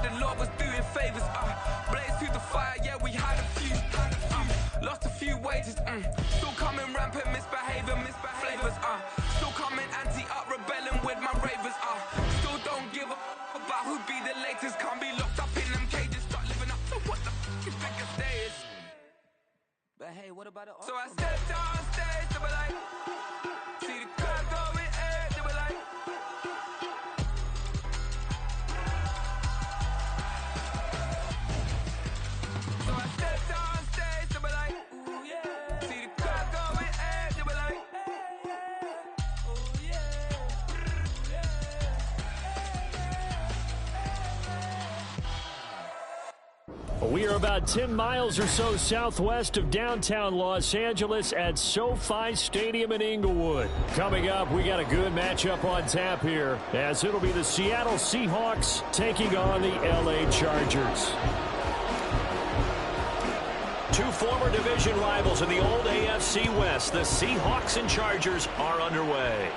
the Lord was doing favors. Blaze through the fire, yeah, we had a few. Lost a few wages. Still coming rampant, misbehavior, flavors. Still coming anti-up, rebelling with my ravers. Still don't give a about who be the latest. Can't be locked up in them cages. Start living up to what the you think a day is. But hey, what about it? So I stepped on stage, they were like, see the crowd going air, they were like. So I stepped on stage, they were like, ooh yeah. See the crowd going air, they were like, ooh yeah. We are about 10 miles or so southwest of downtown Los Angeles at SoFi Stadium in Inglewood. Coming up, we got a good matchup on tap here, as it'll be the Seattle Seahawks taking on the LA Chargers. Two former division rivals in the old AFC West, the Seahawks and Chargers, are underway.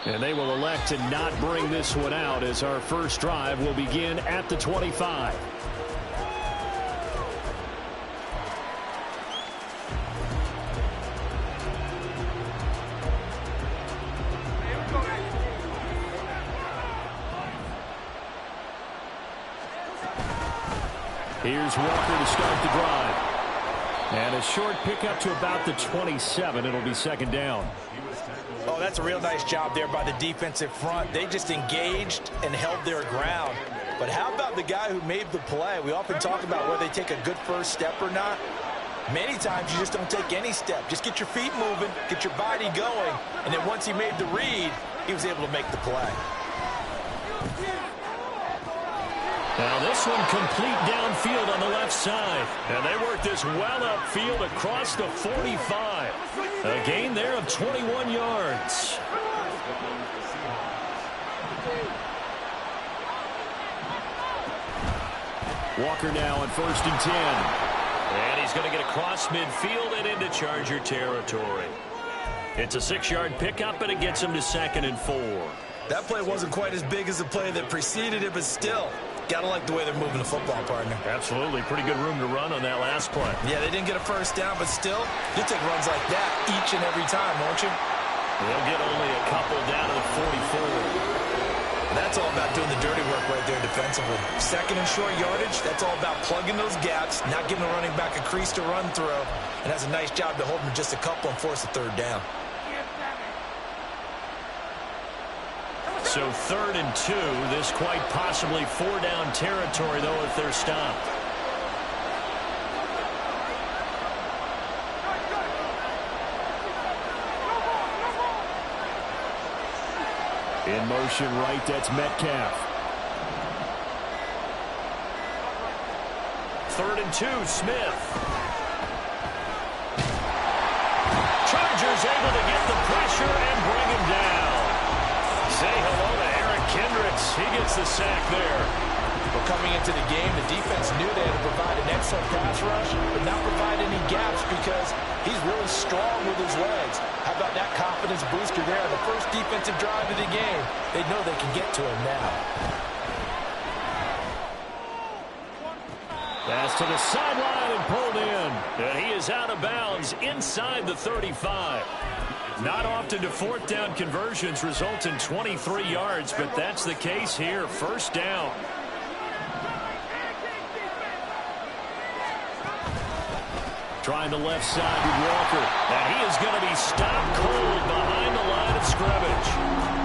And they will elect to not bring this one out, as our first drive will begin at the 25. Here's Walker to start the drive. And a short pickup to about the 27. It'll be second down. Oh, that's a real nice job there by the defensive front. They just engaged and held their ground. But how about the guy who made the play? We often talk about whether they take a good first step or not. Many times you just don't take any step. Just get your feet moving, get your body going, and then once he made the read, he was able to make the play. Now this one complete downfield on the left side. And they work this well upfield across the 45. A gain there of 21 yards. Walker now on 1st and 10. And he's going to get across midfield and into Charger territory. It's a 6-yard pickup, but it gets him to 2nd and 4. That play wasn't quite as big as the play that preceded it, but still, gotta like the way they're moving the football, partner. Absolutely. Pretty good room to run on that last play. Yeah, they didn't get a first down, but still, you'll take runs like that each and every time, won't you? They'll get only a couple down to the 44. That's all about doing the dirty work right there defensively. 2nd and short yardage, that's all about plugging those gaps, not giving the running back a crease to run through, and has a nice job to hold them just a couple and force a 3rd down. So 3rd and 2, this quite possibly 4-down territory, though, if they're stopped. In motion right, that's Metcalf. 3rd and 2, Smith. Chargers able to get the pressure and bring him down. Say hello to Eric Kendricks. He gets the sack there. Well, coming into the game, the defense knew they had to provide an excellent pass rush, but not provide any gaps because he's really strong with his legs. How about that confidence booster there on the first defensive drive of the game? They know they can get to him now. Pass to the sideline and pulled in. And he is out of bounds inside the 35. Not often do 4th down conversions result in 23 yards, but that's the case here. 1st down. Trying the left side with Walker. And he is going to be stopped cold behind the line of scrimmage.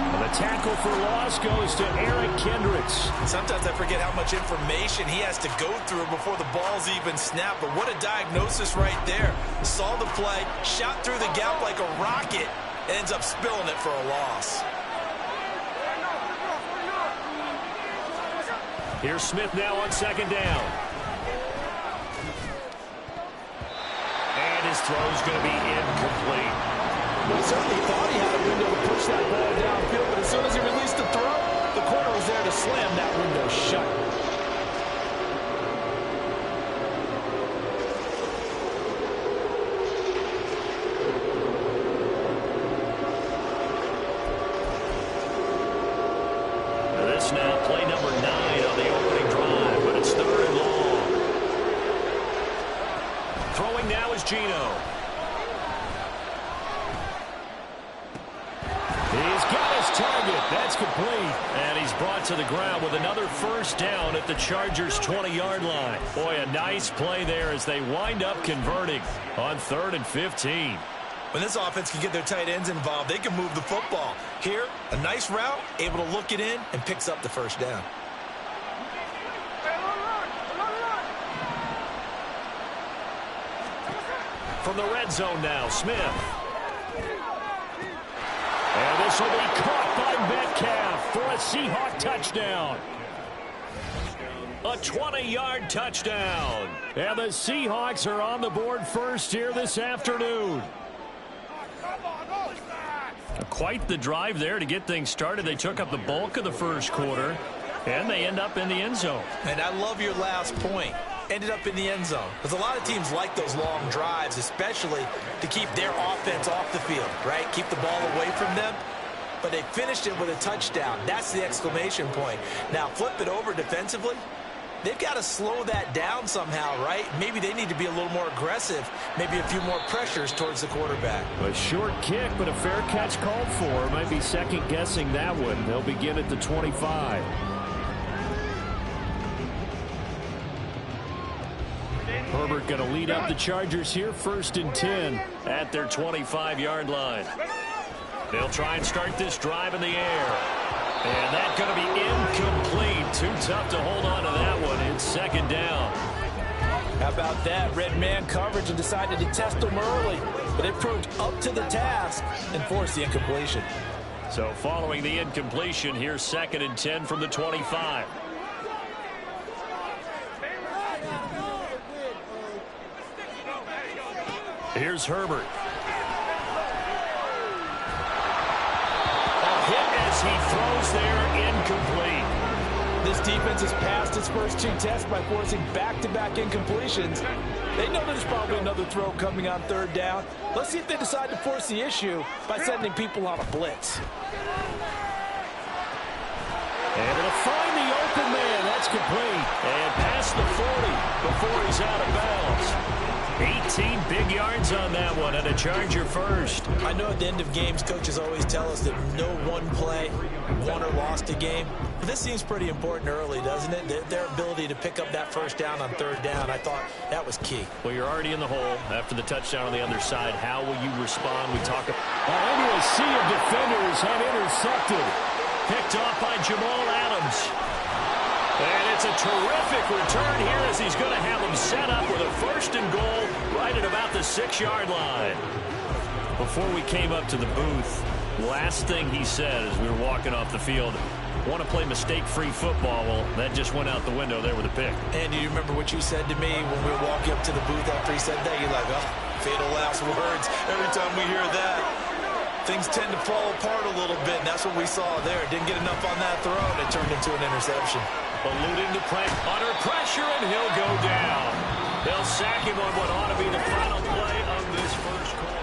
And the tackle for loss goes to Eric Kendricks. Sometimes I forget how much information he has to go through before the ball's even snapped. But what a diagnosis right there. Saw the play, shot through the gap like a rocket, and ends up spilling it for a loss. Here's Smith now on 2nd down. And his throw's going to be incomplete. Well, he certainly thought he had a window to push that ball downfield, but as soon as he released the throw, the corner was there to slam that window shut. snap. Play number 9 on the opening drive, but it's 3rd and long. Throwing now is Geno. He's got his target. That's complete. And he's brought to the ground with another first down at the Chargers' 20-yard line. Boy, a nice play there as they wind up converting on 3rd and 15. When this offense can get their tight ends involved, they can move the football. Here, a nice route, able to look it in, and picks up the first down. From the red zone now, Smith. And this will be caught by Metcalf for a Seahawk touchdown. A 20-yard touchdown. And the Seahawks are on the board first here this afternoon. Quite the drive there to get things started. They took up the bulk of the first quarter, and they end up in the end zone. And I love your last point. Ended up in the end zone. Because a lot of teams like those long drives, especially to keep their offense off the field, right? Keep the ball away from them. But they finished it with a touchdown. That's the exclamation point. Now, flip it over defensively. They've got to slow that down somehow, right? Maybe they need to be a little more aggressive. Maybe a few more pressures towards the quarterback. A short kick, but a fair catch called for. Might be second-guessing that one. They'll begin at the 25. Herbert going to lead up the Chargers here, 1st and 10 at their 25-yard line. They'll try and start this drive in the air. And that's going to be incomplete. Too tough to hold on to that one. It's 2nd down. How about that? Red man coverage and decided to test them early. But it proved up to the task and forced the incompletion. So following the incompletion, here's 2nd and 10 from the 25. Here's Herbert. A hit as he throws there, incomplete. This defense has passed its first 2 tests by forcing back-to-back incompletions. They know there's probably another throw coming on 3rd down. Let's see if they decide to force the issue by sending people on a blitz. Able to find the open man. That's complete. And past the 40 before he's out of bounds. 18 big yards on that one, and a Charger first. I know at the end of games, coaches always tell us that no one play won or lost a game. But this seems pretty important early, doesn't it? Their ability to pick up that first down on 3rd down, I thought that was key. Well, you're already in the hole after the touchdown on the other side. How will you respond? We talk about into a sea of defenders and intercepted. Picked off by Jamal Adams. And it's a terrific return here as he's going to have them set up with a 1st and goal right at about the 6-yard line. Before we came up to the booth, last thing he said as we were walking off the field, want to play mistake-free football. Well, that just went out the window there with a pick. And do you remember what you said to me when we were walking up to the booth after he said that? You're like, oh, fatal last words. Every time we hear that, things tend to fall apart a little bit, and that's what we saw there. Didn't get enough on that throw, and it turned into an interception. Alluding to play under pressure, and he'll go down. They'll sack him on what ought to be the final play of this first quarter.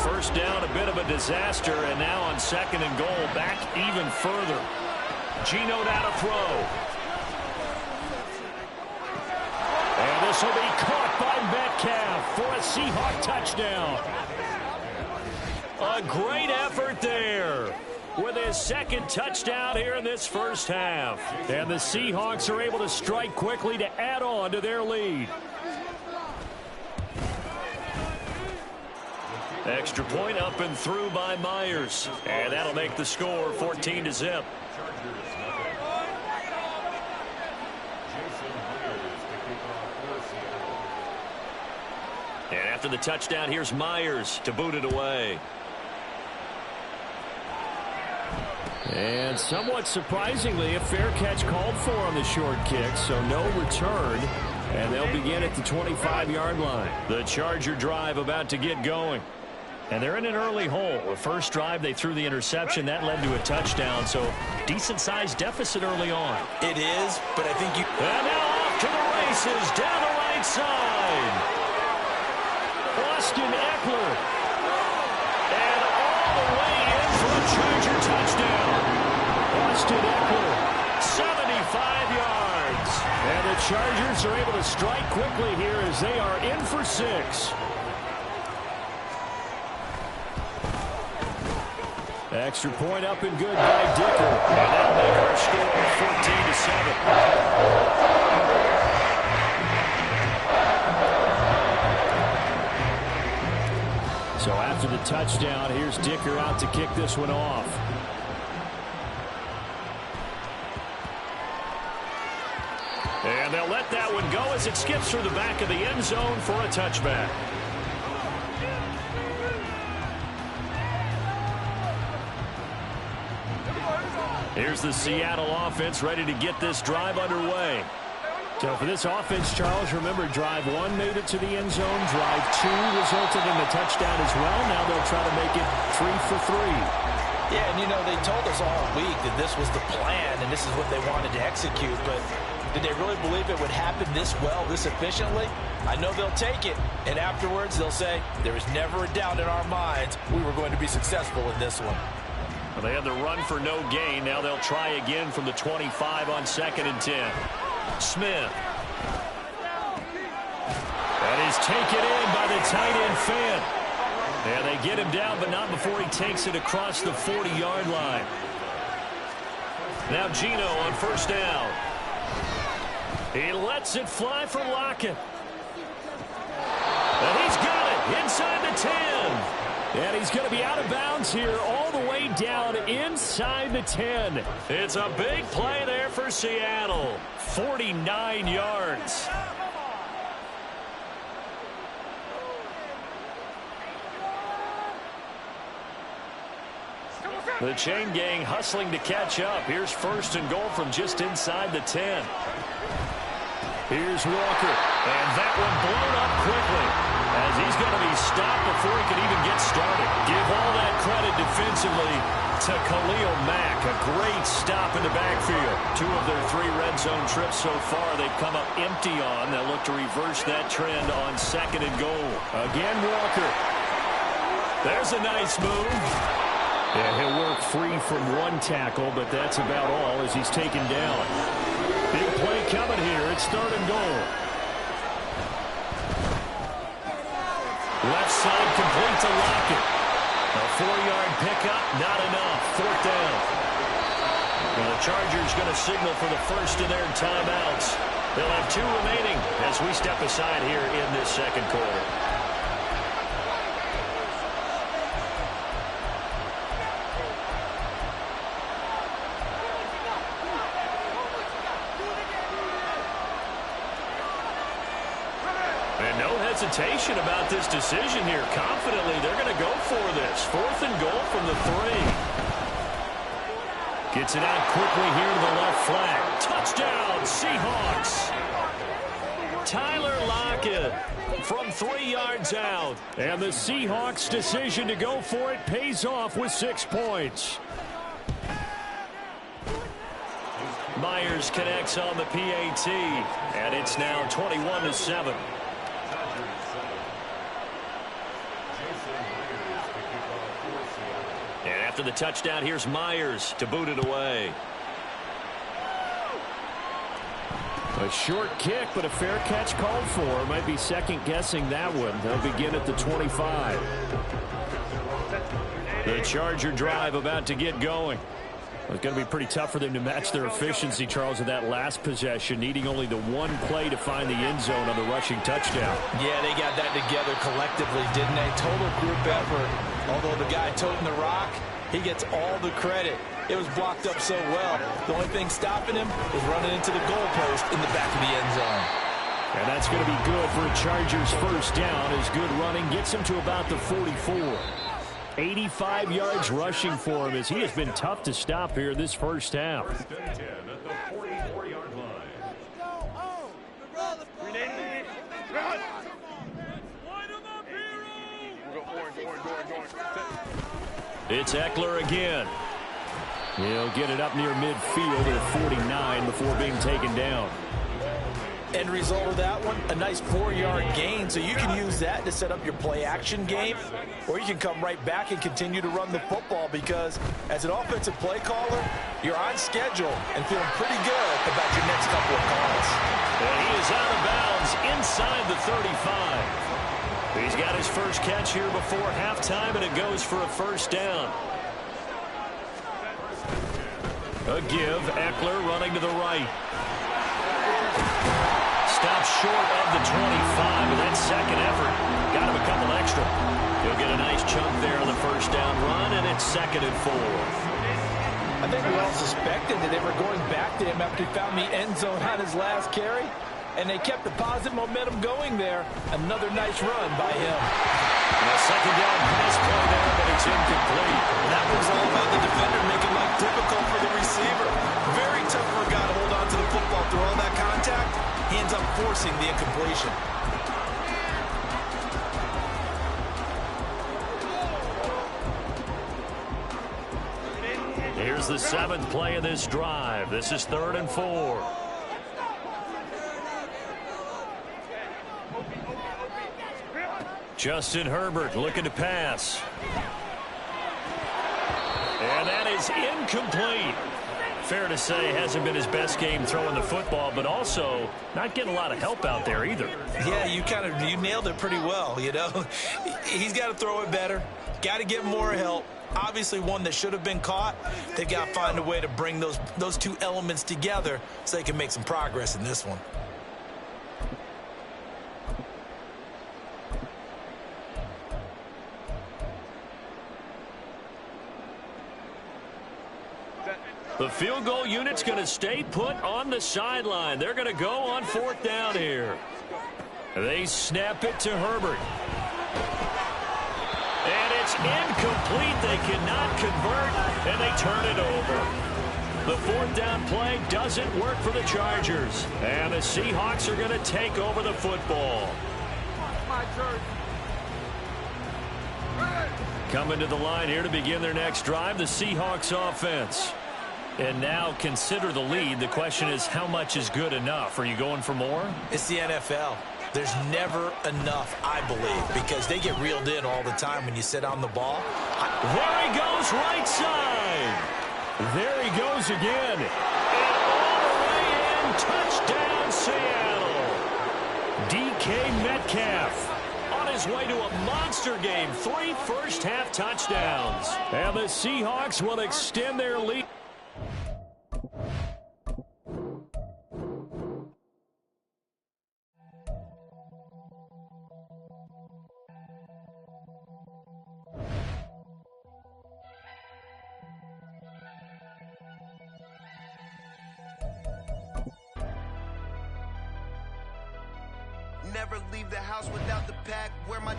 First down, a bit of a disaster, and now on 2nd and goal, back even further. Geno now to throw. And this will be caught by Metcalf for a Seahawk touchdown. A great effort there with his 2nd touchdown here in this first half. And the Seahawks are able to strike quickly to add on to their lead. Extra point up and through by Myers. And that'll make the score 14-0. And after the touchdown, here's Myers to boot it away. And somewhat surprisingly, a fair catch called for on the short kick, so no return. And they'll begin at the 25-yard line. The Charger drive about to get going. And they're in an early hole. The first drive, they threw the interception. That led to a touchdown, so decent-sized deficit early on. It is, but I think you... And now off to the races down the right side. Austin Eckler. And all the way in for a Charger touchdown. Austin Eckler, 75 yards. And the Chargers are able to strike quickly here as they are in for 6. Extra point up and good by Dicker. And that'll make our score 14-7. So after the touchdown, here's Dicker out to kick this one off. And they'll let that one go as it skips through the back of the end zone for a touchback. Here's the Seattle offense ready to get this drive underway. So for this offense, Charles, remember, drive 1 made it to the end zone. Drive 2 resulted in a touchdown as well. Now they'll try to make it 3 for 3. Yeah, and you know, they told us all week that this was the plan and this is what they wanted to execute, but did they really believe it would happen this well, this efficiently? I know they'll take it, and afterwards they'll say, there was never a doubt in our minds we were going to be successful in this one. Well, they had the run for no gain. Now they'll try again from the 25 on 2nd and 10. Smith. That is taken in by the tight end Fant. And they get him down, but not before he takes it across the 40-yard line. Now Geno on 1st down. He lets it fly for Lockett. And he's got it inside the 10. And he's going to be out of bounds here all the way down inside the 10. It's a big play there for Seattle. 49 yards. The chain gang hustling to catch up. Here's 1st and goal from just inside the 10. Here's Walker. And that one blown up quickly, as he's going to be stopped before he can even get started. Give all that credit defensively to Khalil Mack. A great stop in the backfield. 2 of their 3 red zone trips so far they've come up empty on. They'll look to reverse that trend on 2nd and goal. Again, Walker. There's a nice move. Yeah, he'll work free from 1 tackle, but that's about all as he's taken down. Big play coming here. It's 3rd and goal. Left side complete to Lockett. A 4-yard pickup, not enough. 4th down. Well, the Chargers going to signal for the first of their timeouts. They'll have 2 remaining as we step aside here in this 2nd quarter. Hesitation about this decision here. Confidently, they're going to go for this. 4th and goal from the 3. Gets it out quickly here to the left flank. Touchdown, Seahawks. Tyler Lockett from 3 yards out. And the Seahawks' decision to go for it pays off with 6 points. Myers connects on the PAT. And it's now 21-7. And after the touchdown, here's Myers to boot it away. A short kick, but a fair catch called for. Might be second-guessing that one. They'll begin at the 25. The Charger drive about to get going. It's going to be pretty tough for them to match their efficiency, Charles, in that last possession, needing only the 1 play to find the end zone on the rushing touchdown. Yeah, they got that together collectively, didn't they? Total group effort. Although the guy toting the rock, he gets all the credit. It was blocked up so well. The only thing stopping him was running into the goalpost in the back of the end zone. And that's going to be good for a Chargers first down, as good running gets him to about the 44. 85 yards rushing for him, as he has been tough to stop here this first half. It's Eckler again. He'll get it up near midfield at 49 before being taken down. End result of that one, a nice 4-yard gain. So you can use that to set up your play-action game, or you can come right back and continue to run the football because as an offensive play caller, you're on schedule and feeling pretty good about your next couple of calls. And he is out of bounds inside the 35. He's got his first catch here before halftime, and it goes for a first down. A give, Eckler running to the right. Stops short of the 25, and that second effort got him a couple extra. He'll get a nice chunk there on the first down run, and it's 2nd and 4. I think we all suspected that they were going back to him after he found the end zone on his last carry, and they kept the positive momentum going there. Another nice run by him. And a second down pass play there, but it's incomplete. That was all about the defender making life difficult for the receiver. Very tough for a guy to hold on to the football through all that contact. He ends up forcing the incompletion. Here's the 7th play of this drive. This is 3rd and 4. Justin Herbert looking to pass. And that is incomplete. Fair to say, hasn't been his best game throwing the football, but also not getting a lot of help out there either. Yeah, you nailed it pretty well, you know. He's got to throw it better. Got to get more help. Obviously one that should have been caught. They've got to find a way to bring those two elements together so they can make some progress in this one. The field goal unit's going to stay put on the sideline. They're going to go on 4th down here. They snap it to Herbert. And it's incomplete. They cannot convert, and they turn it over. The 4th down play doesn't work for the Chargers. And the Seahawks are going to take over the football. Coming to the line here to begin their next drive, the Seahawks offense. And now consider the lead. The question is, how much is good enough? Are you going for more? It's the NFL. There's never enough, I believe, because they get reeled in all the time when you sit on the ball. There he goes, right side. There he goes again. And all the way in, touchdown, Seattle. DK Metcalf on his way to a monster game. 3 first-half touchdowns. And the Seahawks will extend their lead. Never leave the house without the pack. Where my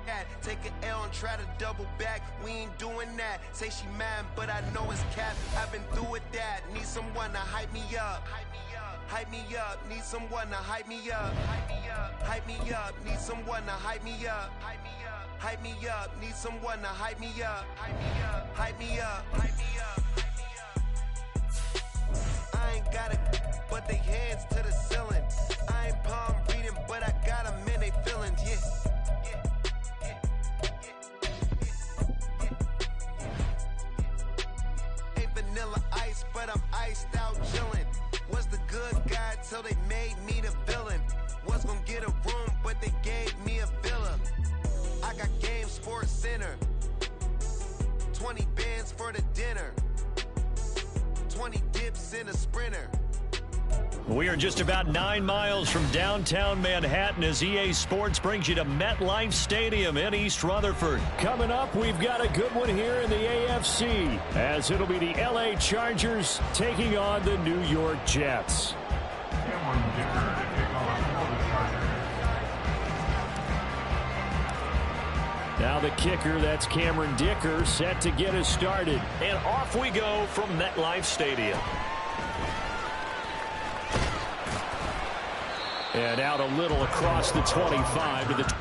at? Take an L and try to double back. We ain't doing that. Say she mad, but I know it's cap. I've been through with that. Need someone to hype me up. Hype me up. Need someone to hype me up. Hype me up. Need someone to hype me up. Hype me up. Need someone to hype me up. Hype me up. Hype me up. I ain't got it, but they hands to the ceiling. I ain't palm reading, but I got them in they feelings, Ain't vanilla ice, but I'm iced out chillin'. Was the good guy till they made me the villain. Was gonna get a room, but they gave me a villa. I got Game Sports Center. 20 bands for the dinner. 20 dips in a Sprinter. We are just about 9 miles from downtown Manhattan as EA Sports brings you to MetLife Stadium in East Rutherford. Coming up, we've got a good one here in the AFC, as it'll be the LA Chargers taking on the New York Jets. Now the kicker, that's Cameron Dicker, set to get us started. And off we go from MetLife Stadium. And out a little across the 25 to the...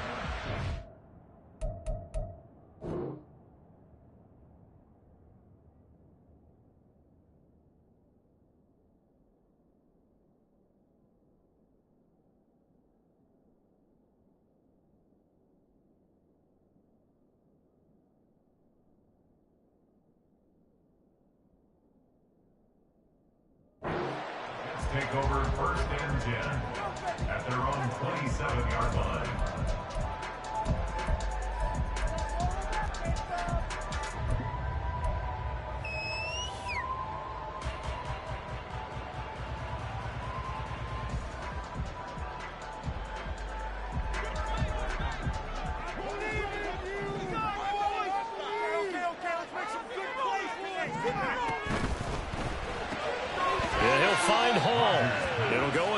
take over 1st and 10 at their own 27-yard line.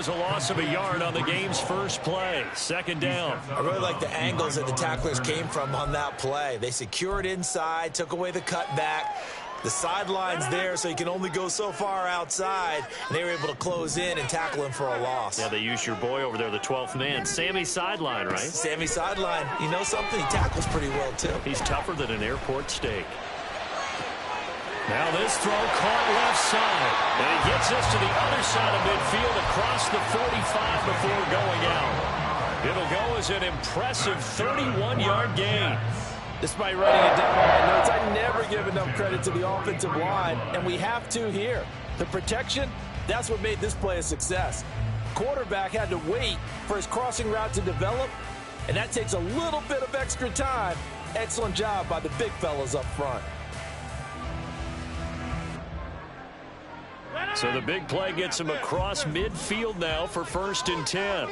A loss of a yard on the game's first play. 2nd down. I really like the angles that the tacklers came from on that play. They secured inside, took away the cutback. The sideline's there, so you can only go so far outside. And they were able to close in and tackle him for a loss. Yeah, they used your boy over there, the 12th man. Sammy Sideline, right? Sammy Sideline. You know something? He tackles pretty well, too. He's tougher than an airport steak. Now this throw caught left side. And he gets this to the other side of midfield across the 45 before going out. It'll go as an impressive 31-yard gain. Despite writing it down on my notes, I never give enough credit to the offensive line, and we have to here. The protection, that's what made this play a success. Quarterback had to wait for his crossing route to develop, and that takes a little bit of extra time. Excellent job by the big fellas up front. So the big play gets him across midfield now for 1st and 10.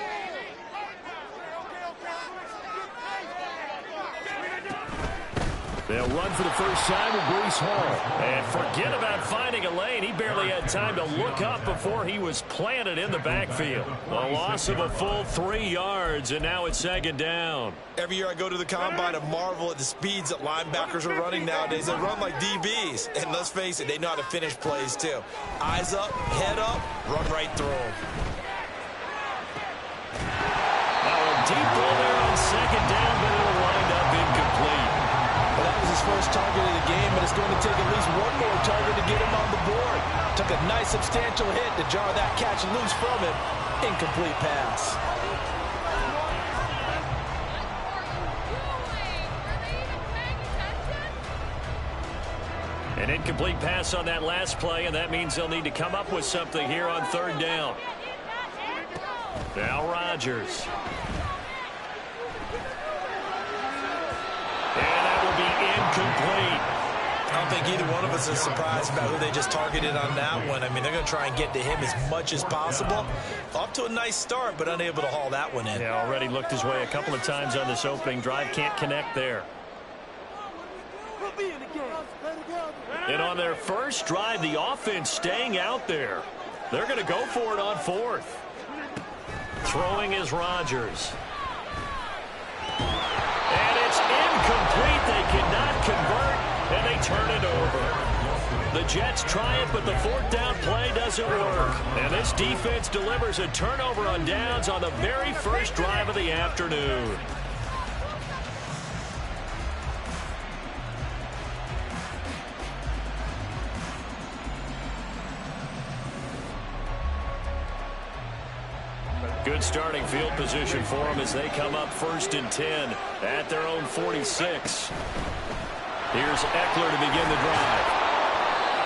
They'll run for the first time with Breece Hall. And forget about finding a lane. He barely had time to look up before he was planted in the backfield. A loss of a full 3 yards, and now it's 2nd down. Every year I go to the combine and marvel at the speeds that linebackers are running nowadays. They run like DBs. And let's face it, they know how to finish plays too. Eyes up, head up, run right through them. Now a deep ball there on 2nd down, but it'll wind up incomplete. Well, that was his first target of the game, but it's going to take at least one more target to get him on the board. Took a nice substantial hit to jar that catch loose from him. Incomplete pass. An incomplete pass on that last play, and that means they'll need to come up with something here on 3rd down. Now Rodgers. And that will be incomplete. I don't think either one of us is surprised about who they just targeted on that one. I mean, they're going to try and get to him as much as possible. Off to a nice start, but unable to haul that one in. Yeah, already looked his way a couple of times on this opening drive. Can't connect there. And on their first drive, the offense staying out there. They're going to go for it on 4th. Throwing is Rodgers. And it's incomplete. They cannot convert, and they turn it over. The Jets try it, but the 4th down play doesn't work. And this defense delivers a turnover on downs on the very first drive of the afternoon. Good starting field position for them as they come up 1st and 10 at their own 46. Here's Eckler to begin the drive.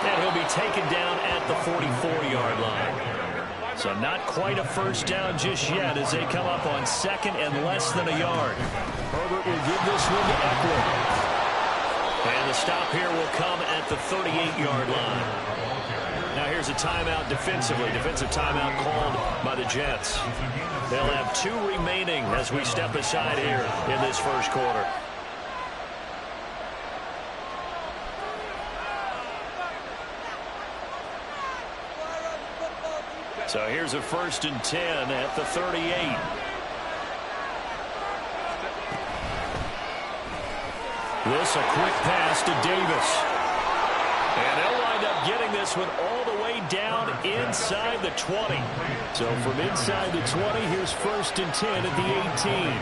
And he'll be taken down at the 44-yard line. So not quite a first down just yet as they come up on 2nd and less than a yard. Herbert will give this one to Eckler. And the stop here will come at the 38-yard line. Now here's a timeout defensively. Defensive timeout called by the Jets. They'll have 2 remaining as we step aside here in this first quarter. So here's a 1st and 10 at the 38. This a quick pass to Davis. And they'll wind up getting this one all the way down inside the 20. So from inside the 20, here's 1st and 10 at the 18.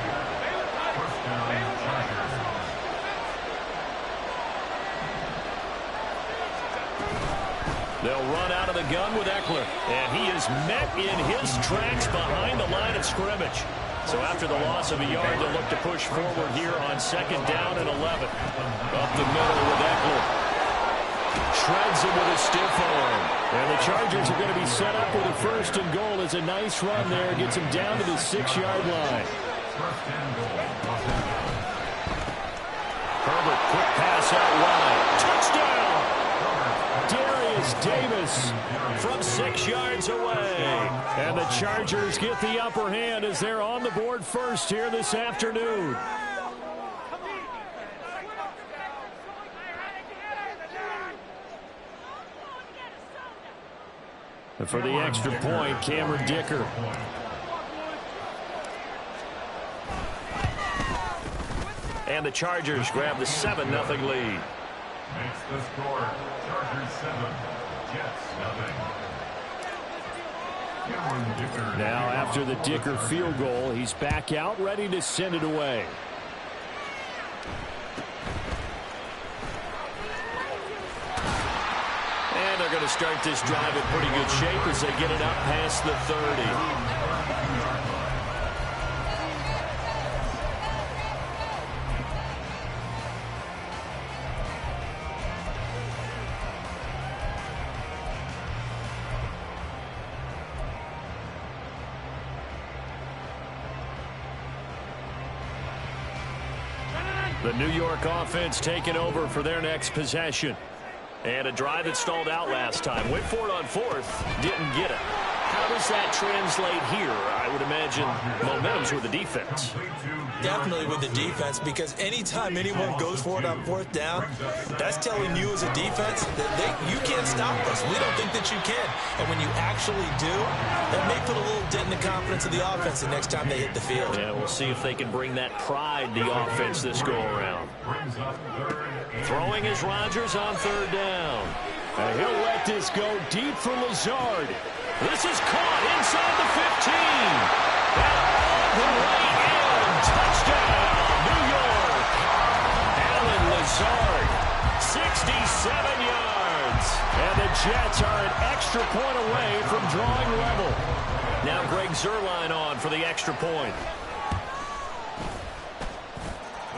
They'll run out of the gun with Eckler. And he is met in his tracks behind the line of scrimmage. So after the loss of a yard, they'll look to push forward here on 2nd down and 11. Up the middle with Eckler. Shreds him with a stiff arm. And the Chargers are going to be set up with a 1st and goal. As a nice run there. Gets him down to the 6-yard line. Herbert, quick pass out wide. Touchdown! Darius Davis from 6 yards away. And the Chargers get the upper hand as they're on the board first here this afternoon. And for the extra point, Cameron Dicker. And the Chargers grab the 7-0 lead. Makes the score Chargers 7, Jets 0. Now after the Dicker field goal, he's back out ready to send it away. And they're going to start this drive in pretty good shape as they get it up past the 30. The New York offense taking over for their next possession. And a drive that stalled out last time. Went for it on 4th. Didn't get it. How does that translate here? I would imagine momentum's with the defense. Definitely with the defense, because anytime anyone goes for it on 4th down, that's telling you as a defense that you can't stop us. We don't think that you can. And when you actually do, that may put a little dent in the confidence of the offense the next time they hit the field. Yeah, we'll see if they can bring that pride to the offense this go-around. Throwing is Rodgers on 3rd down. And he'll let this go deep for Lazard. This is caught inside the 15. And all the way in. Touchdown, New York. Alan Lazard, 67 yards. And the Jets are an extra point away from drawing level. Now Greg Zuerlein on for the extra point.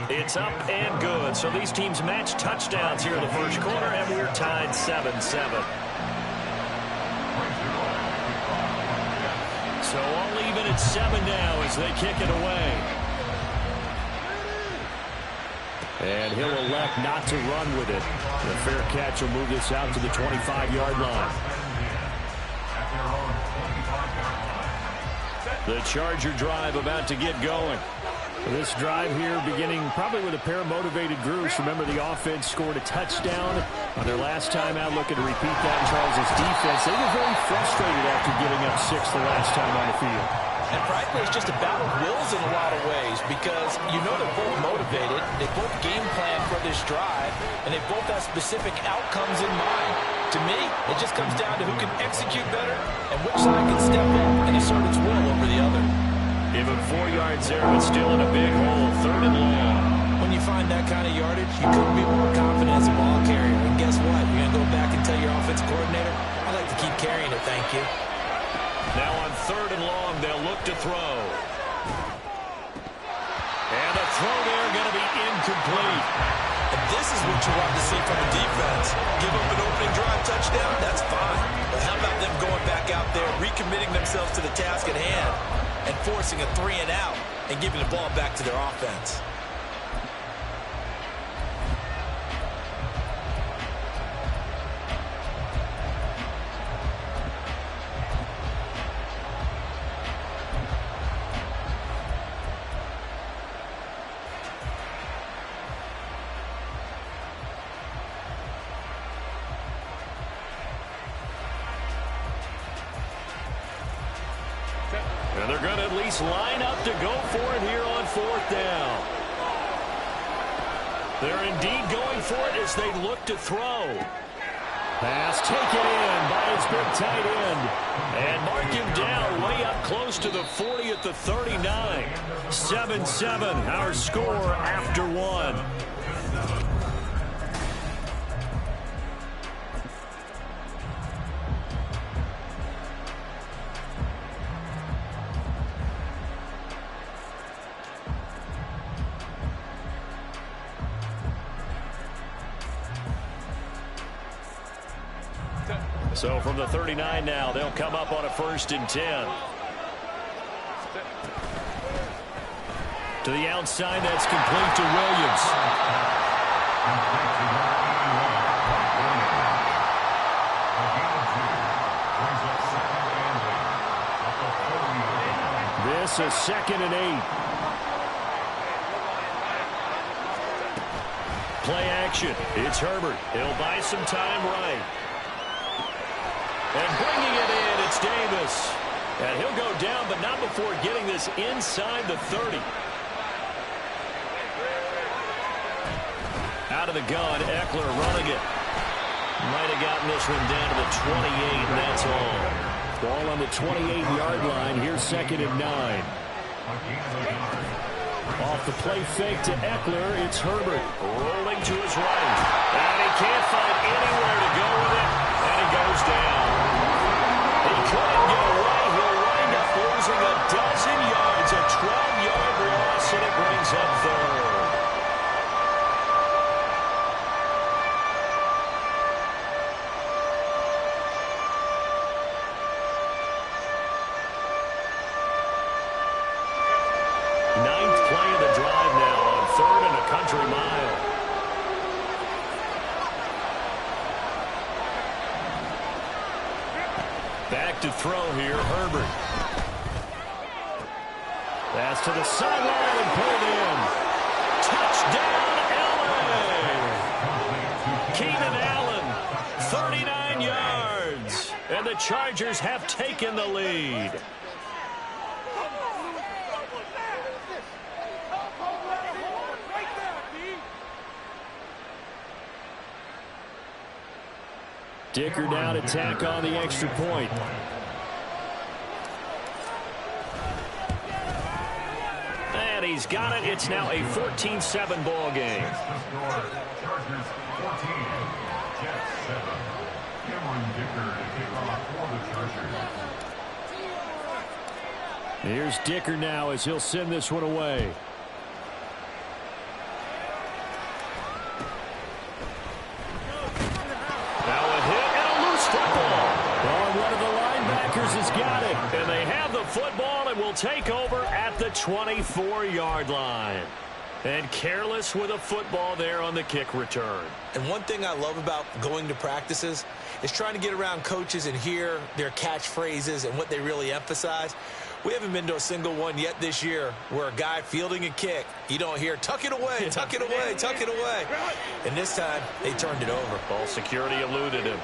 It's up and good. So these teams match touchdowns here in the first quarter, and we're tied 7-7. So all even at 7 now as they kick it away. And he'll elect not to run with it. The fair catch will move this out to the 25-yard line. The Charger drive about to get going. This drive here beginning probably with a pair of motivated groups. Remember, the offense scored a touchdown on their last time out, looking to repeat that in Charles' defense. They were very frustrated after giving up 6 the last time on the field. And frankly, it's just a battle of wills in a lot of ways, because you know they're both motivated, they both game plan for this drive, and they both have specific outcomes in mind. To me, it just comes down to who can execute better and which side can step up and assert its will over the other. Give him 4 yards there, but still in a big hole, 3rd and long. When you find that kind of yardage, you couldn't be more confident as a ball carrier. And guess what? You're going to go back and tell your offensive coordinator, I'd like to keep carrying it, thank you. Now on 3rd and long, they'll look to throw. And the throw there going to be incomplete. And this is what you want to see from the defense. Give up an opening drive touchdown, that's fine. But how about them going back out there, recommitting themselves to the task at hand, and forcing a 3 and out and giving the ball back to their offense? And they're going to at least line up to go for it here on 4th down. They're indeed going for it as they look to throw. Pass taken in by his big tight end. And mark him down way up close to the 40 at the 39. 7-7, our score after 1. So from the 39 now, they'll come up on a 1st and 10. To the outside, that's complete to Williams. This is 2nd and 8. Play action. It's Herbert. He'll buy some time right. And bringing it in, it's Davis. And he'll go down, but not before getting this inside the 30. Out of the gun, Eckler running it. Might have gotten this one down to the 28, and that's all. Ball on the 28-yard line. Here's 2nd and 9. Off the play fake to Eckler, it's Herbert. Rolling to his right. And he can't find anywhere to go with it. And he goes down. He couldn't get away. He'll wind up losing a dozen yards. A 12-yard loss, and it brings up 3rd. Back to throw here, Herbert. Pass to the sideline and pulled in. Touchdown, LA! Keenan Allen, 39 yards. And the Chargers have taken the lead. Dicker down to tack on the extra point. And he's got it. It's now a 14-7 ball game. Chargers 14, Jets 7. Cameron Dicker to kick off for the Chargers. Here's Dicker now as he'll send this one away. Has got it, and they have the football and will take over at the 24-yard line. And careless with a football there on the kick return. And one thing I love about going to practices is trying to get around coaches and hear their catchphrases and what they really emphasize. We haven't been to a single one yet this year where a guy fielding a kick, you don't hear, tuck it away, tuck it away, tuck it away. And this time, they turned it over. Ball security eluded him.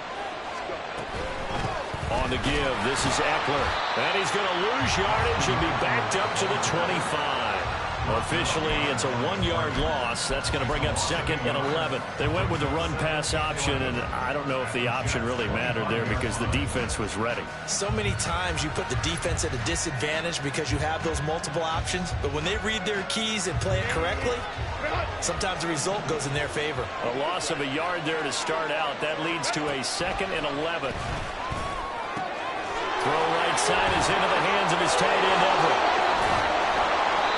On the give, this is Eckler. And he's going to lose yardage and be backed up to the 25. Officially, it's a 1-yard loss. That's going to bring up 2nd and 11. They went with the run-pass option, and I don't know if the option really mattered there because the defense was ready. So many times you put the defense at a disadvantage because you have those multiple options, but when they read their keys and play it correctly, sometimes the result goes in their favor. A loss of a yard there to start out. That leads to a 2nd and 11. Throw right side is into the hands of his tight end, Everett.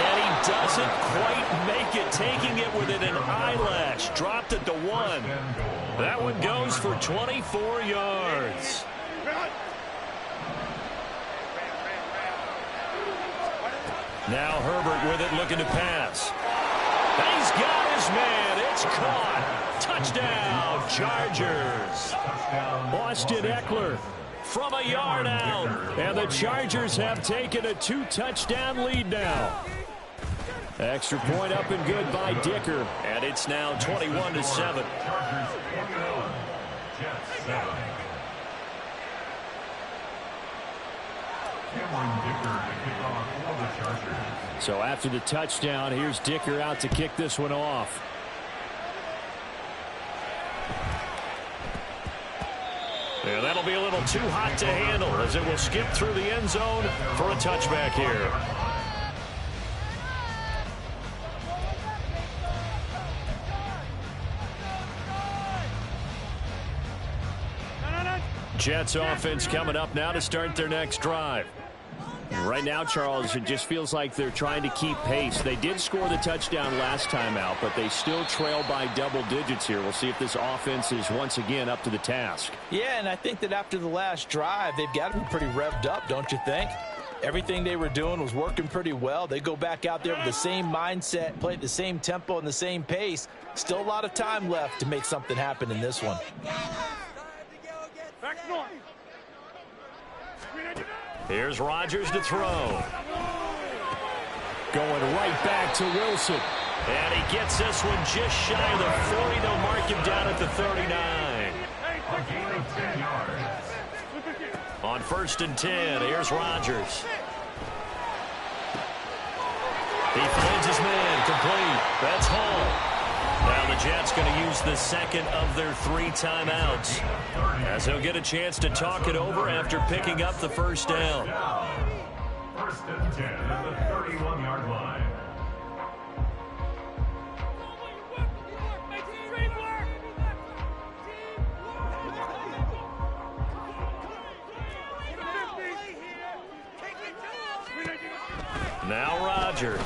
And he doesn't quite make it, taking it within an eyelash. Dropped at the 1. That one goes for 24 yards. Now Herbert with it, looking to pass. He's got his man. It's caught. Touchdown, Chargers. Austin Eckler from a yard out. And the Chargers have taken a 2-touchdown lead now. Extra point up and good by Dicker. And it's now 21-7. So after the touchdown, here's Dicker out to kick this one off. Yeah, that'll be a little too hot to handle as it will skip through the end zone for a touchback here. Jets offense coming up now to start their next drive. Right now, Charles, it just feels like they're trying to keep pace. They did score the touchdown last time out, but they still trail by double digits here. We'll see if this offense is once again up to the task. Yeah, and I think that after the last drive, they've got to be pretty revved up, don't you think? Everything they were doing was working pretty well. They go back out there with the same mindset, play at the same tempo and the same pace. Still a lot of time left to make something happen in this one. Here's Rodgers to throw. Going right back to Wilson. And he gets this one just shy of the 40. They'll mark him down at the 39. On 1st and 10, here's Rodgers. He finds his man, complete. That's Hall. Now the Jets going to use the second of their 3 timeouts, as he'll get a chance to talk it over after picking up the first down. 1st and 10 at the 31-yard line. Now Rodgers.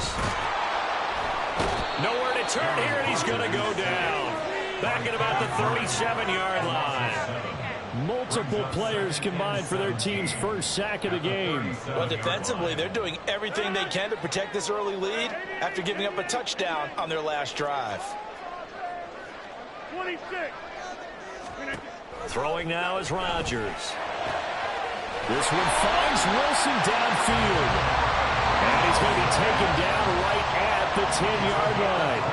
Nowhere to turn here, and he's going to go down. Back at about the 37-yard line. Multiple players combined for their team's first sack of the game. Well, defensively, they're doing everything they can to protect this early lead after giving up a touchdown on their last drive. 26. Throwing now is Rodgers. This one finds Wilson downfield. And he's going to be taken down right at the 10-yard line.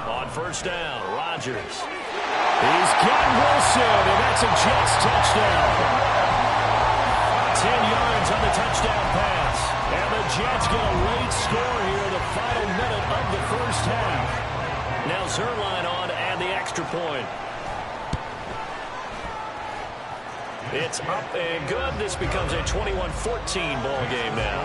On 1st down, Rodgers. He's got Wilson, and that's a Jets touchdown. 10 yards on the touchdown pass. And the Jets get a late score here in the final minute of the first half. Now Zerline on to add the extra point. It's up and good. This becomes a 21-14 ball game now.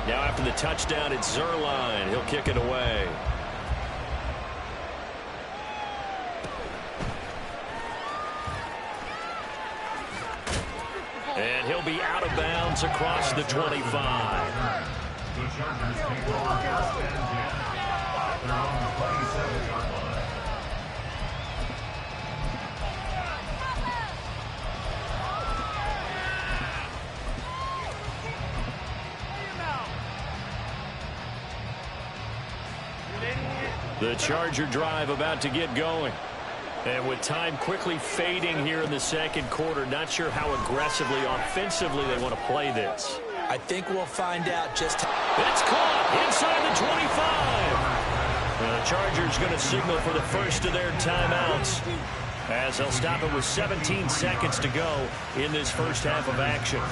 Now after the touchdown, it's Zerline. He'll kick it away. And he'll be out of bounds across the 25. The Chargers take over 1st and 10. They're on the 27-yard line. The Charger drive about to get going. And with time quickly fading here in the second quarter, not sure how aggressively, offensively they want to play this. I think we'll find out just how. It's caught inside the 25. And the Chargers going to signal for the first of their timeouts, as they'll stop it with 17 seconds to go in this first half of action.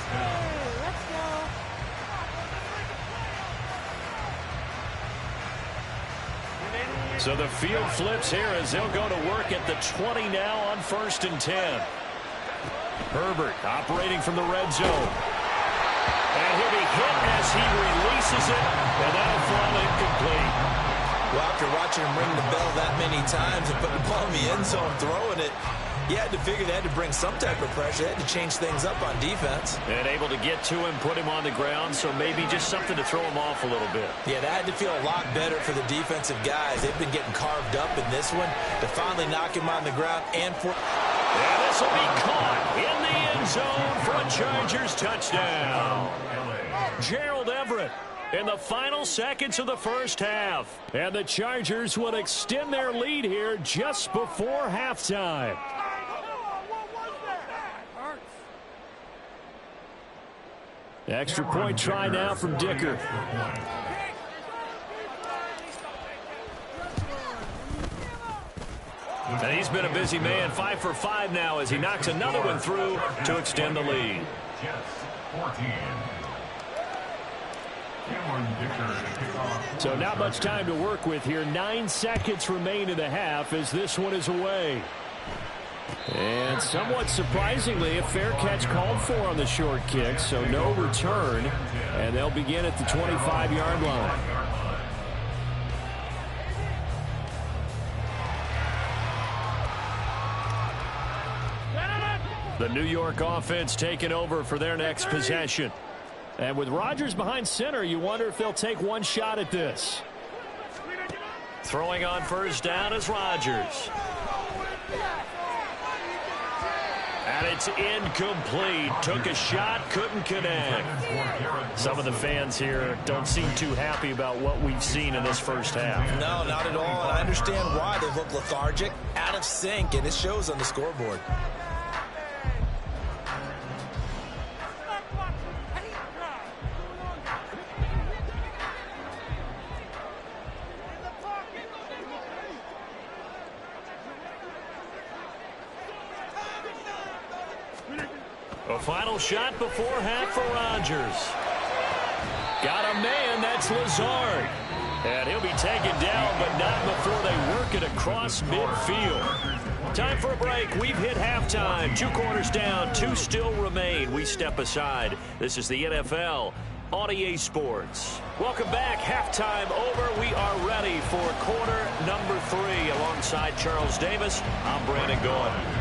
So the field flips here as they'll go to work at the 20 now on 1st and 10. Herbert operating from the red zone. And he'll be hit as he releases it, and that'll fall incomplete. Well, after watching him ring the bell that many times and putting the ball in the end zone, throwing it, you had to figure they had to bring some type of pressure. They had to change things up on defense. And able to get to him, put him on the ground, so maybe just something to throw him off a little bit. Yeah, that had to feel a lot better for the defensive guys. They've been getting carved up in this one to finally knock him on the ground. And this will be caught in the end zone for a Chargers touchdown. Gerald Everett in the final seconds of the first half. And the Chargers will extend their lead here just before halftime. Extra point try now from Dicker. And he's been a busy man, 5 for 5 now as he knocks another one through to extend the lead. So not much time to work with here. 9 seconds remain in the half as this one is away. And somewhat surprisingly, a fair catch called for on the short kick, so no return, and they'll begin at the 25-yard line. The New York offense taking over for their next possession. And with Rodgers behind center, you wonder if they'll take one shot at this. Throwing on first down is Rodgers. And it's incomplete. Took a shot, couldn't connect. Some of the fans here don't seem too happy about what we've seen in this first half. No, not at all. And I understand why. They look lethargic, out of sync, and it shows on the scoreboard. A final shot before half for Rodgers. Got a man, that's Lazard. And he'll be taken down, but not before they work it across midfield. Time for a break. We've hit halftime. 2 quarters down, 2 still remain. We step aside. This is the NFL on EA Sports. Welcome back. Halftime over. We are ready for quarter number 3. Alongside Charles Davis, I'm Brandon Gaudin.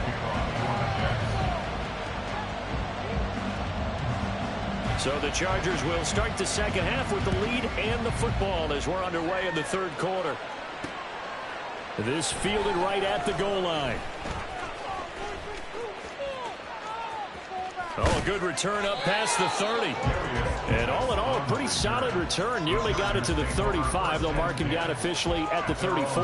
So the Chargers will start the second half with the lead and the football as we're underway in the third quarter. This fielded right at the goal line. Oh, a good return up past the 30. And all in all, a pretty solid return. Nearly got it to the 35. They'll mark him down officially at the 34.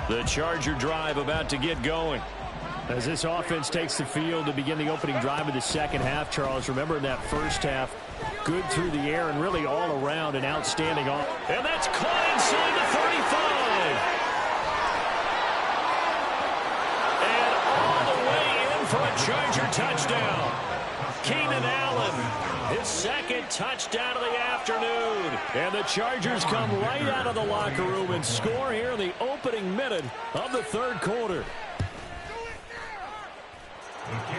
The Charger drive about to get going. As this offense takes the field to begin the opening drive of the second half, Charles, remember in that first half, good through the air and really all around an outstanding off. And that's caught inside the 35. And all the way in for a Charger touchdown. Keenan Allen, his second touchdown of the afternoon. And the Chargers come right out of the locker room and score here in the opening minute of the third quarter.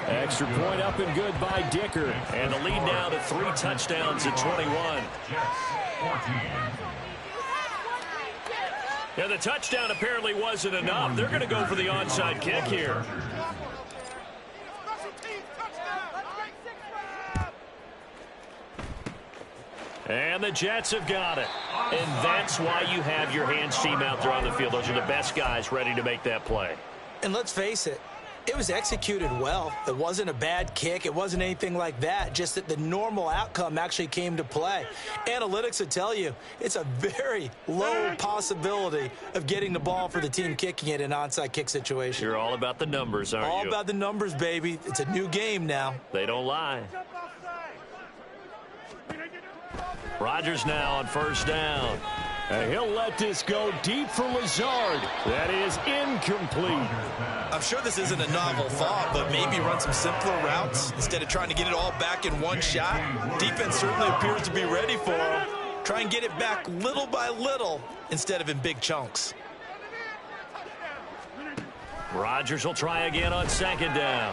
Extra point up and good by Dicker. And the lead now to 3 touchdowns at 21. Yeah, the touchdown apparently wasn't enough. They're going to go for the onside kick here. And the Jets have got it. And that's why you have your hands team out there on the field. Those are the best guys ready to make that play. And let's face it, it was executed well. It wasn't a bad kick. It wasn't anything like that. Just that the normal outcome actually came to play. Analytics will tell you it's a very low possibility of getting the ball for the team kicking it in an onside kick situation. You're all about the numbers, aren't you? All about the numbers, baby. It's a new game now. They don't lie. Rodgers now on first down. And he'll let this go deep for Lazard. That is incomplete. I'm sure this isn't a novel thought, but maybe run some simpler routes instead of trying to get it all back in one shot. Defense certainly appears to be ready for him. Try and get it back little by little instead of in big chunks. Rodgers will try again on second down.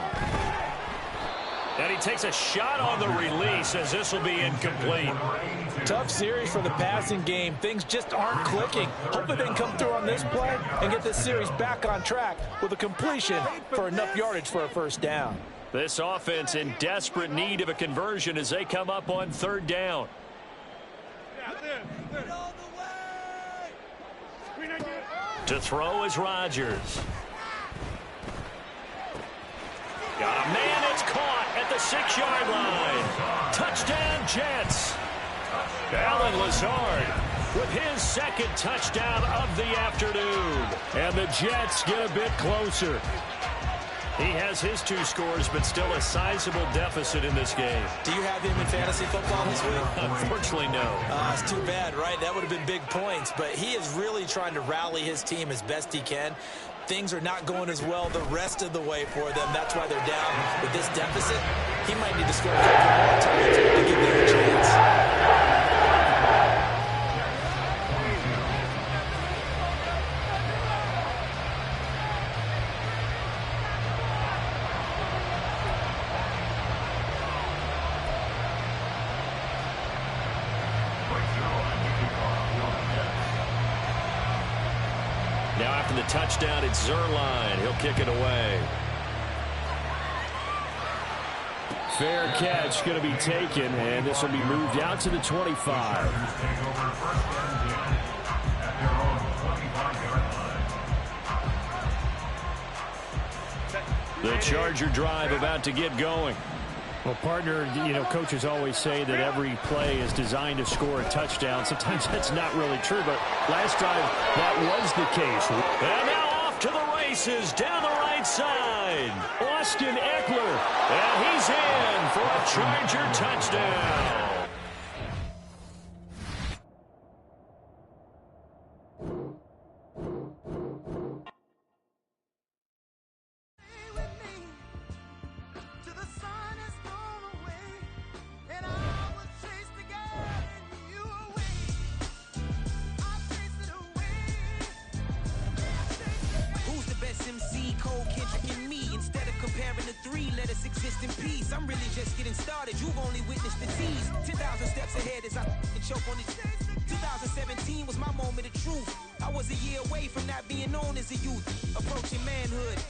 And he takes a shot on the release as this will be incomplete. Tough series for the passing game. Things just aren't clicking. Hopefully they can come through on this play and get this series back on track with a completion for enough yardage for a first down. This offense in desperate need of a conversion as they come up on third down. To throw is Rodgers. Got a man, it's caught at the 6-yard line. Touchdown, Jets. Alan Lazard with his second touchdown of the afternoon. And the Jets get a bit closer. He has his 2 scores, but still a sizable deficit in this game. Do you have him in fantasy football this week? Unfortunately, no. It's too bad, right? That would have been big points, but he is really trying to rally his team as best he can. things are not going as well the rest of the way for them. That's why they're down with this deficit. He might need to score a couple more times to give them a chance. Now after the touchdown, it's Zerline. He'll kick it away. Fair catch going to be taken, and this will be moved out to the 25. The Charger drive about to get going. Well, partner, you know, coaches always say that every play is designed to score a touchdown. Sometimes that's not really true, but last time that was the case. And now off to the races down the right side. Austin Eckler, and he's in for a Charger touchdown. Exist in peace. I'm really just getting started. You've only witnessed the tease. 10,000 steps ahead as I choke on it. 2017 was my moment of truth. I was a year away from not being known as a youth, approaching manhood.